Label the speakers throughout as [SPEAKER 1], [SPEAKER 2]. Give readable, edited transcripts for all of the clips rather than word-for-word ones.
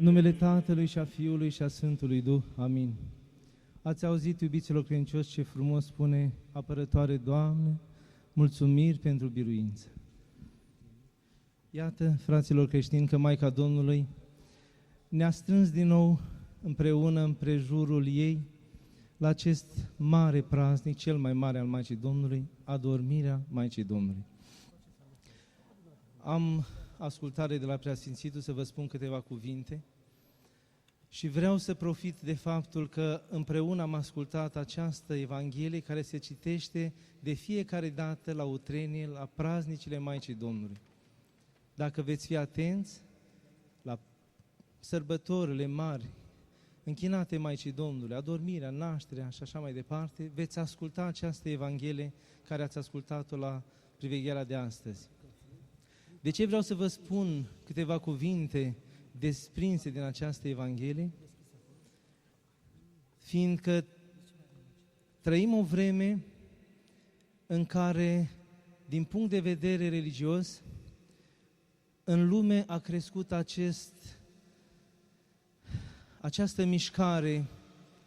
[SPEAKER 1] În numele Tatălui și a Fiului și a Sfântului Duh. Amin. Ați auzit, iubiților credincioși, ce frumos spune apărătoare Doamne, mulțumiri pentru biruință. Iată, fraților creștini, că Maica Domnului ne-a strâns din nou împreună în prejurul ei la acest mare praznic, cel mai mare al Maicii Domnului, adormirea Maicii Domnului. Am ascultare de la Preasfințitul să vă spun câteva cuvinte și vreau să profit de faptul că împreună am ascultat această Evanghelie care se citește de fiecare dată la utrenie, la praznicile Maicii Domnului. Dacă veți fi atenți la sărbătorile mari închinate Maicii Domnului, adormirea, nașterea și așa mai departe, veți asculta această Evanghelie care ați ascultat-o la privegherea de astăzi. De ce vreau să vă spun câteva cuvinte desprinse din această Evanghelie? Fiindcă trăim o vreme în care, din punct de vedere religios, în lume a crescut această mișcare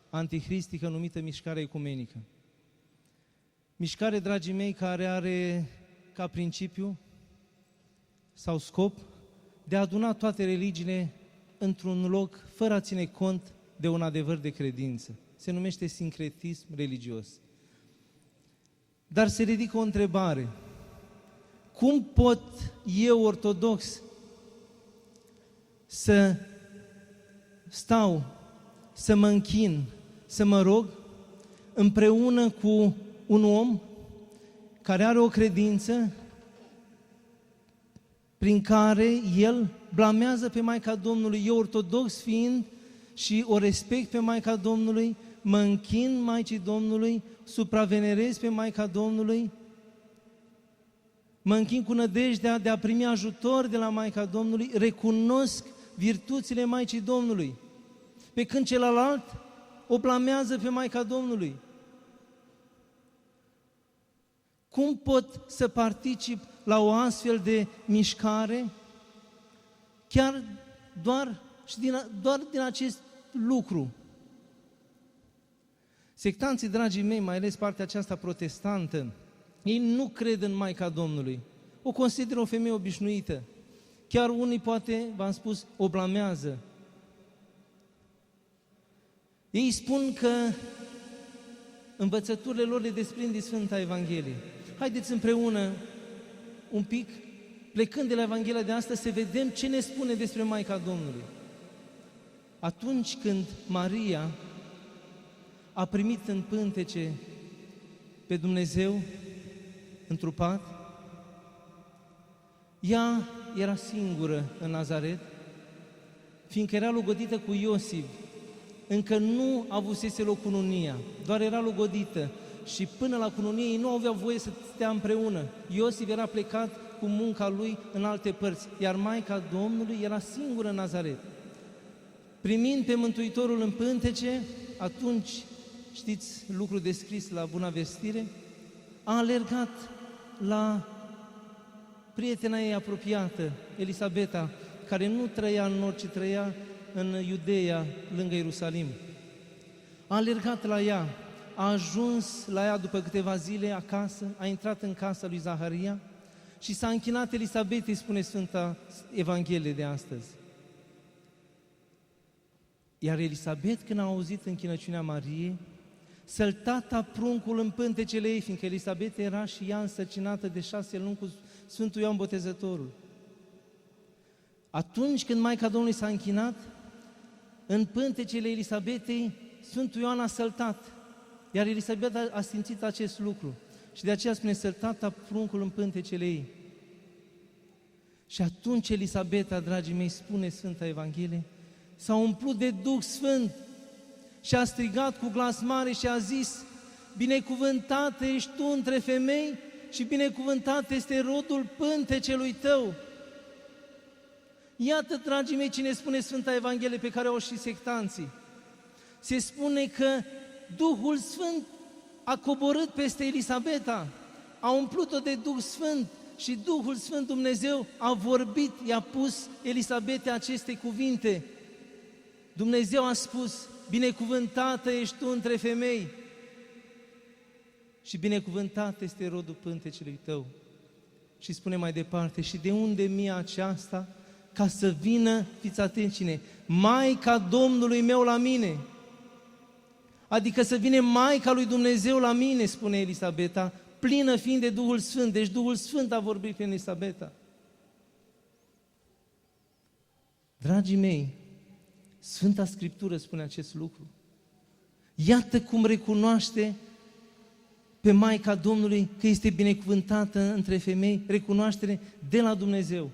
[SPEAKER 1] antihristică numită mișcare ecumenică. Mișcare, dragii mei, care are ca principiu sau scop de a aduna toate religiile într-un loc, fără a ține cont de un adevăr de credință. Se numește sincretism religios. Dar se ridică o întrebare. Cum pot eu, ortodox, să stau, să mă închin, să mă rog împreună cu un om care are o credință prin care el blamează pe Maica Domnului? Eu, ortodox fiind și o respect pe Maica Domnului, mă închin Maicii Domnului, supravenerez pe Maica Domnului, mă închin cu nădejdea de a primi ajutor de la Maica Domnului, recunosc virtuțile Maicii Domnului, pe când celălalt o blamează pe Maica Domnului. Cum pot să particip la o astfel de mișcare, chiar doar din acest lucru? Sectanții, dragii mei, mai ales partea aceasta protestantă, ei nu cred în Maica Domnului. O consideră o femeie obișnuită. Chiar unii, poate, v-am spus, o blamează. Ei spun că învățăturile lor le desprind din Sfânta Evanghelie. Haideți împreună, un pic, plecând de la Evanghelia de astăzi, să vedem ce ne spune despre Maica Domnului. Atunci când Maria a primit în pântece pe Dumnezeu întrupat, ea era singură în Nazaret, fiindcă era logodită cu Iosif. Încă nu avusese loc cununia, doar era logodită și până la cununie ei nu aveau voie să stea împreună. Iosif era plecat cu munca lui în alte părți, iar Maica Domnului era singură în Nazaret. Primind pe Mântuitorul în pântece, atunci, știți lucrul descris la Buna Vestire, a alergat la prietena ei apropiată, Elisabeta, care nu trăia în nord, ci trăia în Iudeea, lângă Ierusalim. A alergat la ea, a ajuns la ea după câteva zile acasă, a intrat în casa lui Zaharia și s-a închinat Elisabetei, spune Sfânta Evanghelie de astăzi. Iar Elisabet, când a auzit închinăciunea Mariei, săltata pruncul în pântecele ei, fiindcă Elisabet era și ea însărcinată de 6 luni cu Sfântul Ioan Botezătorul. Atunci când Maica Domnului s-a închinat, în pântecele Elisabetei, Sfântul Ioan a săltat, iar Elisabeta a simțit acest lucru. Și de aceea spune, săltata pruncul în pântecele ei. Și atunci Elisabeta, dragii mei, spune Sfânta Evanghelie, s-a umplut de Duh Sfânt și a strigat cu glas mare și a zis, binecuvântată ești tu între femei și binecuvântat este rodul pântecelui tău. Iată, dragii mei, cine spune Sfânta Evanghelie pe care o și sectanții. Se spune că Duhul Sfânt a coborât peste Elisabeta, a umplut-o de Duh Sfânt și Duhul Sfânt Dumnezeu a vorbit, i-a pus Elisabetei aceste cuvinte. Dumnezeu a spus, binecuvântată ești tu între femei și binecuvântat este rodul pântecelui tău. Și spune mai departe, și de unde mie aceasta? Ca să vină, fiți atenți cine, Maica Domnului meu la mine. Adică să vină Maica lui Dumnezeu la mine, spune Elisabeta, plină fiind de Duhul Sfânt. Deci Duhul Sfânt a vorbit prin Elisabeta. Dragii mei, Sfânta Scriptură spune acest lucru. Iată cum recunoaște pe Maica Domnului că este binecuvântată între femei, recunoaștere de la Dumnezeu.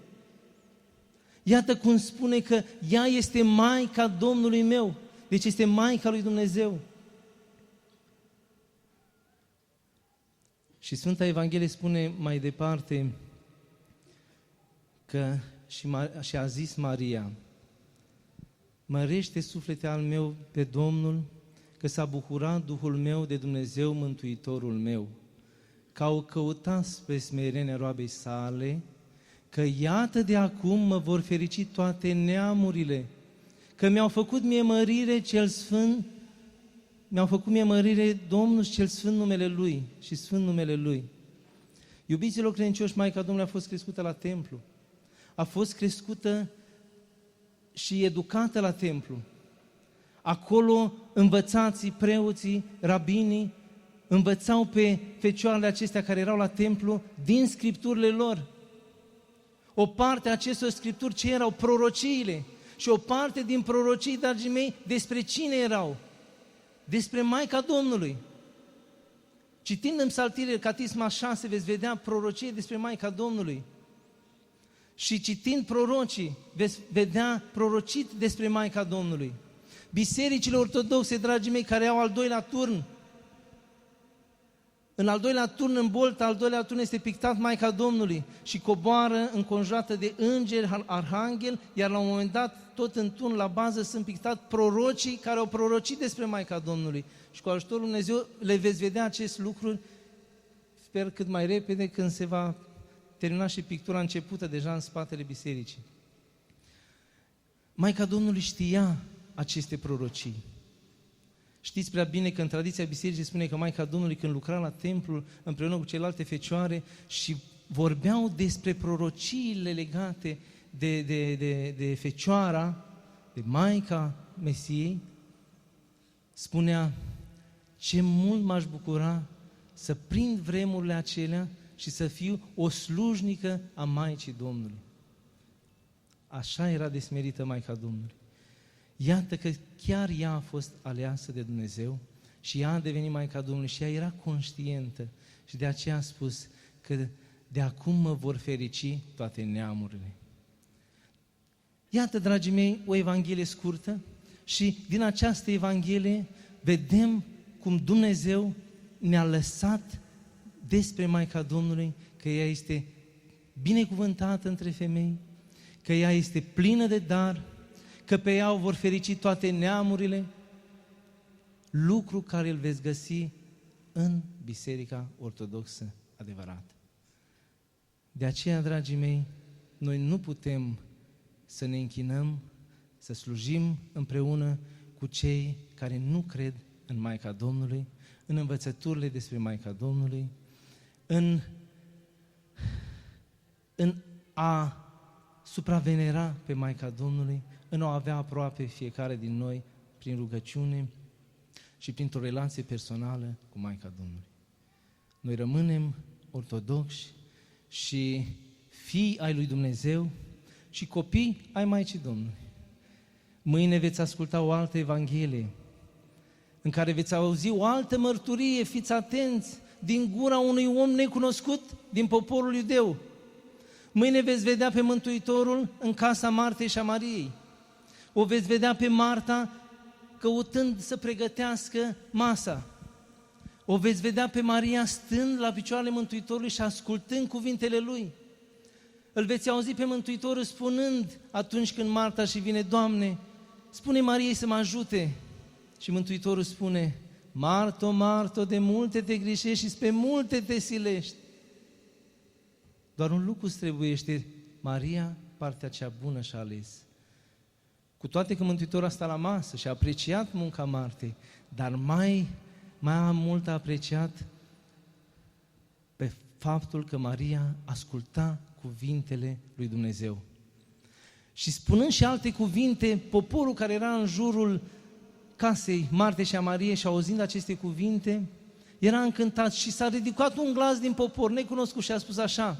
[SPEAKER 1] Iată cum spune că ea este Maica Domnului meu, deci este Maica lui Dumnezeu. Și Sfânta Evanghelie spune mai departe că și a zis Maria, mărește suflete al meu pe Domnul, că s-a bucurat Duhul meu de Dumnezeu Mântuitorul meu, că au căutat spre smerenia roabei sale, că iată de acum mă vor ferici toate neamurile, că mi-au făcut mie mărire cel Sfânt, mi-au făcut mie mărire Domnul și cel Sfânt numele Lui și Sfânt numele Lui. Iubiților credincioși, Maica Domnului a fost crescută la templu, a fost crescută și educată la templu. Acolo învățații, preoții, rabinii învățau pe fecioarele acestea care erau la templu din scripturile lor. O parte a acestor scripturi ce erau? Prorociile. Și o parte din prorocii, dragii mei, despre cine erau? Despre Maica Domnului. Citind în Psaltirile, Catisma 6, veți vedea prorocie despre Maica Domnului. Și citind prorocii, veți vedea prorocit despre Maica Domnului. Bisericile ortodoxe, dragii mei, care au al doilea turn, în al doilea turn, în boltă, al doilea turn este pictat Maica Domnului și coboară înconjurată de îngeri, arhanghel, iar la un moment dat, tot în turn, la bază, sunt pictat prorocii care au prorocit despre Maica Domnului. Și cu ajutorul Lui Dumnezeu le veți vedea acest lucru, sper cât mai repede, când se va termina și pictura începută deja în spatele bisericii. Maica Domnului știa aceste prorocii. Știți prea bine că în tradiția bisericii spune că Maica Domnului, când lucra la templu împreună cu celelalte fecioare și vorbeau despre prorociile legate de fecioara, de Maica Mesiei, spunea, ce mult m-aș bucura să prind vremurile acelea și să fiu o slujnică a Maicii Domnului. Așa era de smerită Maica Domnului. Iată că chiar ea a fost aleasă de Dumnezeu și ea a devenit Maica Domnului și ea era conștientă și de aceea a spus că de acum mă vor ferici toate neamurile. Iată, dragii mei, o evanghelie scurtă și din această evanghelie vedem cum Dumnezeu ne-a lăsat despre Maica Domnului, că ea este binecuvântată între femei, că ea este plină de dar, că pe ea o vor ferici toate neamurile, lucru care îl veți găsi în Biserica Ortodoxă adevărată. De aceea, dragii mei, noi nu putem să ne închinăm, să slujim împreună cu cei care nu cred în Maica Domnului, în învățăturile despre Maica Domnului, în a supravenera pe Maica Domnului, în a avea aproape fiecare din noi prin rugăciune și printr-o relație personală cu Maica Domnului. Noi rămânem ortodoxi și fii ai lui Dumnezeu și copii ai Maicii Domnului. Mâine veți asculta o altă evanghelie în care veți auzi o altă mărturie, fiți atenți, din gura unui om necunoscut din poporul iudeu. Mâine veți vedea pe Mântuitorul în casa Martei și a Mariei. O veți vedea pe Marta căutând să pregătească masa. O veți vedea pe Maria stând la picioarele Mântuitorului și ascultând cuvintele Lui. Îl veți auzi pe Mântuitorul spunând atunci când Marta și vine, Doamne, spune Mariei să mă ajute. Și Mântuitorul spune, Marto, Marto, de multe te grișești și spre multe te silești. Doar un lucru îți trebuiește, Maria, partea cea bună și-a ales. Cu toate că Mântuitorul a stat la masă și a apreciat munca Martei, dar mai mult a apreciat pe faptul că Maria asculta cuvintele lui Dumnezeu. Și spunând și alte cuvinte, poporul care era în jurul casei Martei și a Mariei și auzind aceste cuvinte, era încântat și s-a ridicat un glas din popor necunoscut și a spus așa: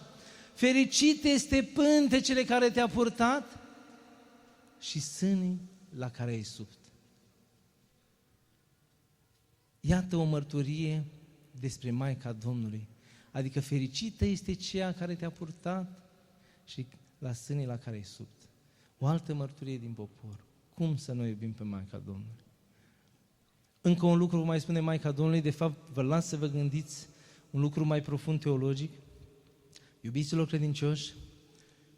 [SPEAKER 1] fericit este pântecele care te-a purtat și sânii la care ai subt. Iată o mărturie despre Maica Domnului, adică fericită este cea care te-a purtat și la sânii la care ai subt. O altă mărturie din popor. Cum să nu iubim pe Maica Domnului? Încă un lucru mai spune Maica Domnului, de fapt vă las să vă gândiți un lucru mai profund teologic. Iubiților credincioși,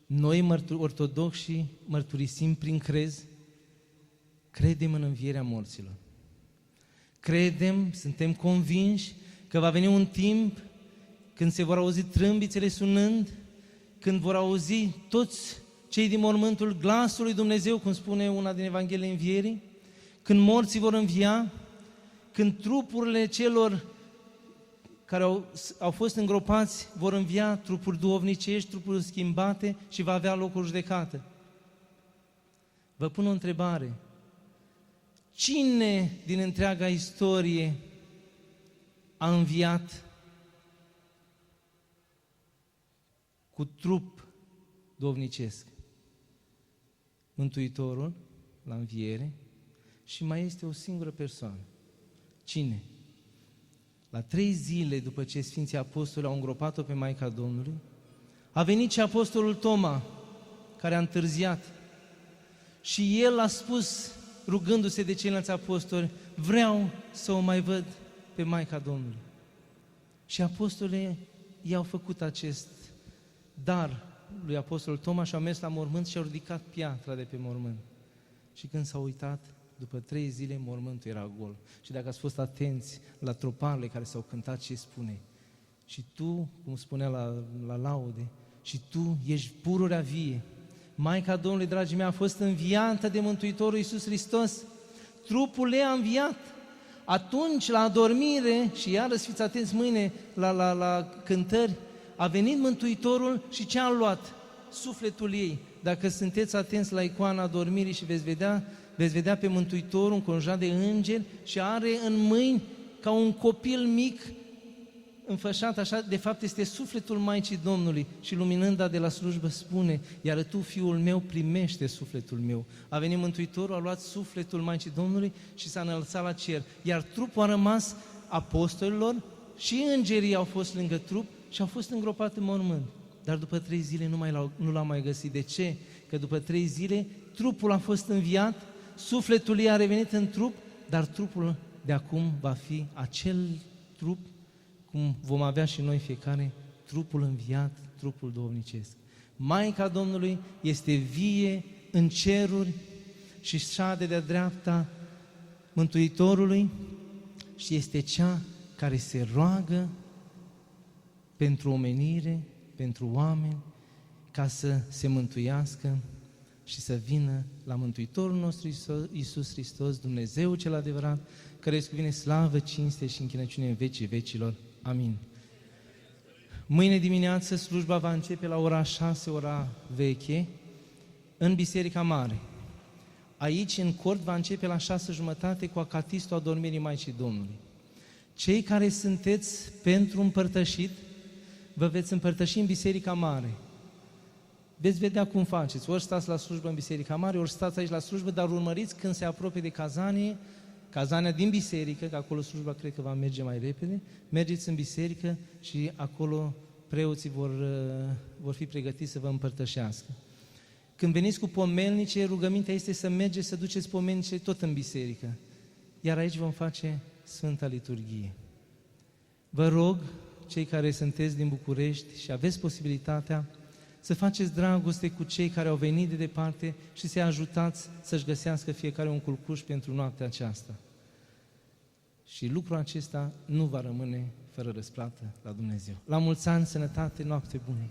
[SPEAKER 1] noi ortodoxi mărturisim prin crez, credem în învierea morților. Credem, suntem convinși că va veni un timp când se vor auzi trâmbițele sunând, când vor auzi toți cei din mormântul glasul lui Dumnezeu, cum spune una din Evanghelia Învierii, când morții vor învia, când trupurile celor care au fost îngropați vor învia, trupuri duhovnicești, trupuri schimbate și va avea loc o judecată. Vă pun o întrebare. Cine din întreaga istorie a înviat cu trup duhovnicesc? Mântuitorul la înviere și mai este o singură persoană. Cine? La 3 zile după ce Sfinții Apostoli au îngropat-o pe Maica Domnului, a venit și Apostolul Toma, care a întârziat. Și el a spus, rugându-se de ceilalți apostoli: vreau să o mai văd pe Maica Domnului. Și apostolii i-au făcut acest dar lui Apostolul Toma și au mers la mormânt și au ridicat piatra de pe mormânt. Și când s-au uitat, după 3 zile, mormântul era gol. Și dacă ați fost atenți la troparele care s-au cântat, ce spune? Și tu, cum spunea la laude, și tu ești pururea vie. Maica Domnului, dragii mei, a fost înviată de Mântuitorul Iisus Hristos. Trupul ei a înviat. Atunci, la adormire, și iarăși fiți atenți mâine la cântări, a venit Mântuitorul și ce a luat? Sufletul ei. Dacă sunteți atenți la icoana adormirii și veți vedea pe Mântuitorul înconjurat de îngeri și are în mâini ca un copil mic înfășat așa, de fapt este sufletul Maicii Domnului și luminânda de la slujbă spune: iar tu, fiul meu, primește sufletul meu. A venit Mântuitorul, a luat sufletul Maicii Domnului și s-a înălțat la cer, iar trupul a rămas apostolilor și îngerii au fost lângă trup și au fost îngropați în mormânt. Dar după 3 zile nu l-au mai găsit. De ce? Că după 3 zile trupul a fost înviat, sufletul ei a revenit în trup, dar trupul de acum va fi acel trup cum vom avea și noi fiecare, trupul înviat, trupul duhovnicesc. Maica Domnului este vie în ceruri și șade de-a dreapta Mântuitorului și este cea care se roagă pentru omenire, pentru oameni, ca să se mântuiască și să vină la Mântuitorul nostru Iisus Hristos, Dumnezeu cel adevărat, care îți cuvine slavă, cinste și închinăciune în vecii vecilor. Amin. Mâine dimineață slujba va începe la ora 6, ora veche, în Biserica Mare. Aici, în cort, va începe la 6:30 cu acatistul adormirii Maicii Domnului. Cei care sunteți pentru împărtășit, vă veți împărtăși în Biserica Mare. Veți vedea cum faceți. Ori stați la slujbă în Biserica Mare, ori stați aici la slujbă, dar urmăriți când se apropie de cazania din biserică, că acolo slujba cred că va merge mai repede, mergeți în biserică și acolo preoții vor fi pregătiți să vă împărtășească. Când veniți cu pomelnice, rugămintea este să mergeți să duceți pomelnice tot în biserică. Iar aici vom face Sfânta Liturghie. Vă rog, cei care sunteți din București și aveți posibilitatea, să faceți dragoste cu cei care au venit de departe și să-i ajutați să-și găsească fiecare un culcuș pentru noaptea aceasta. Și lucrul acesta nu va rămâne fără răsplată la Dumnezeu. La mulți ani, sănătate, noapte bună!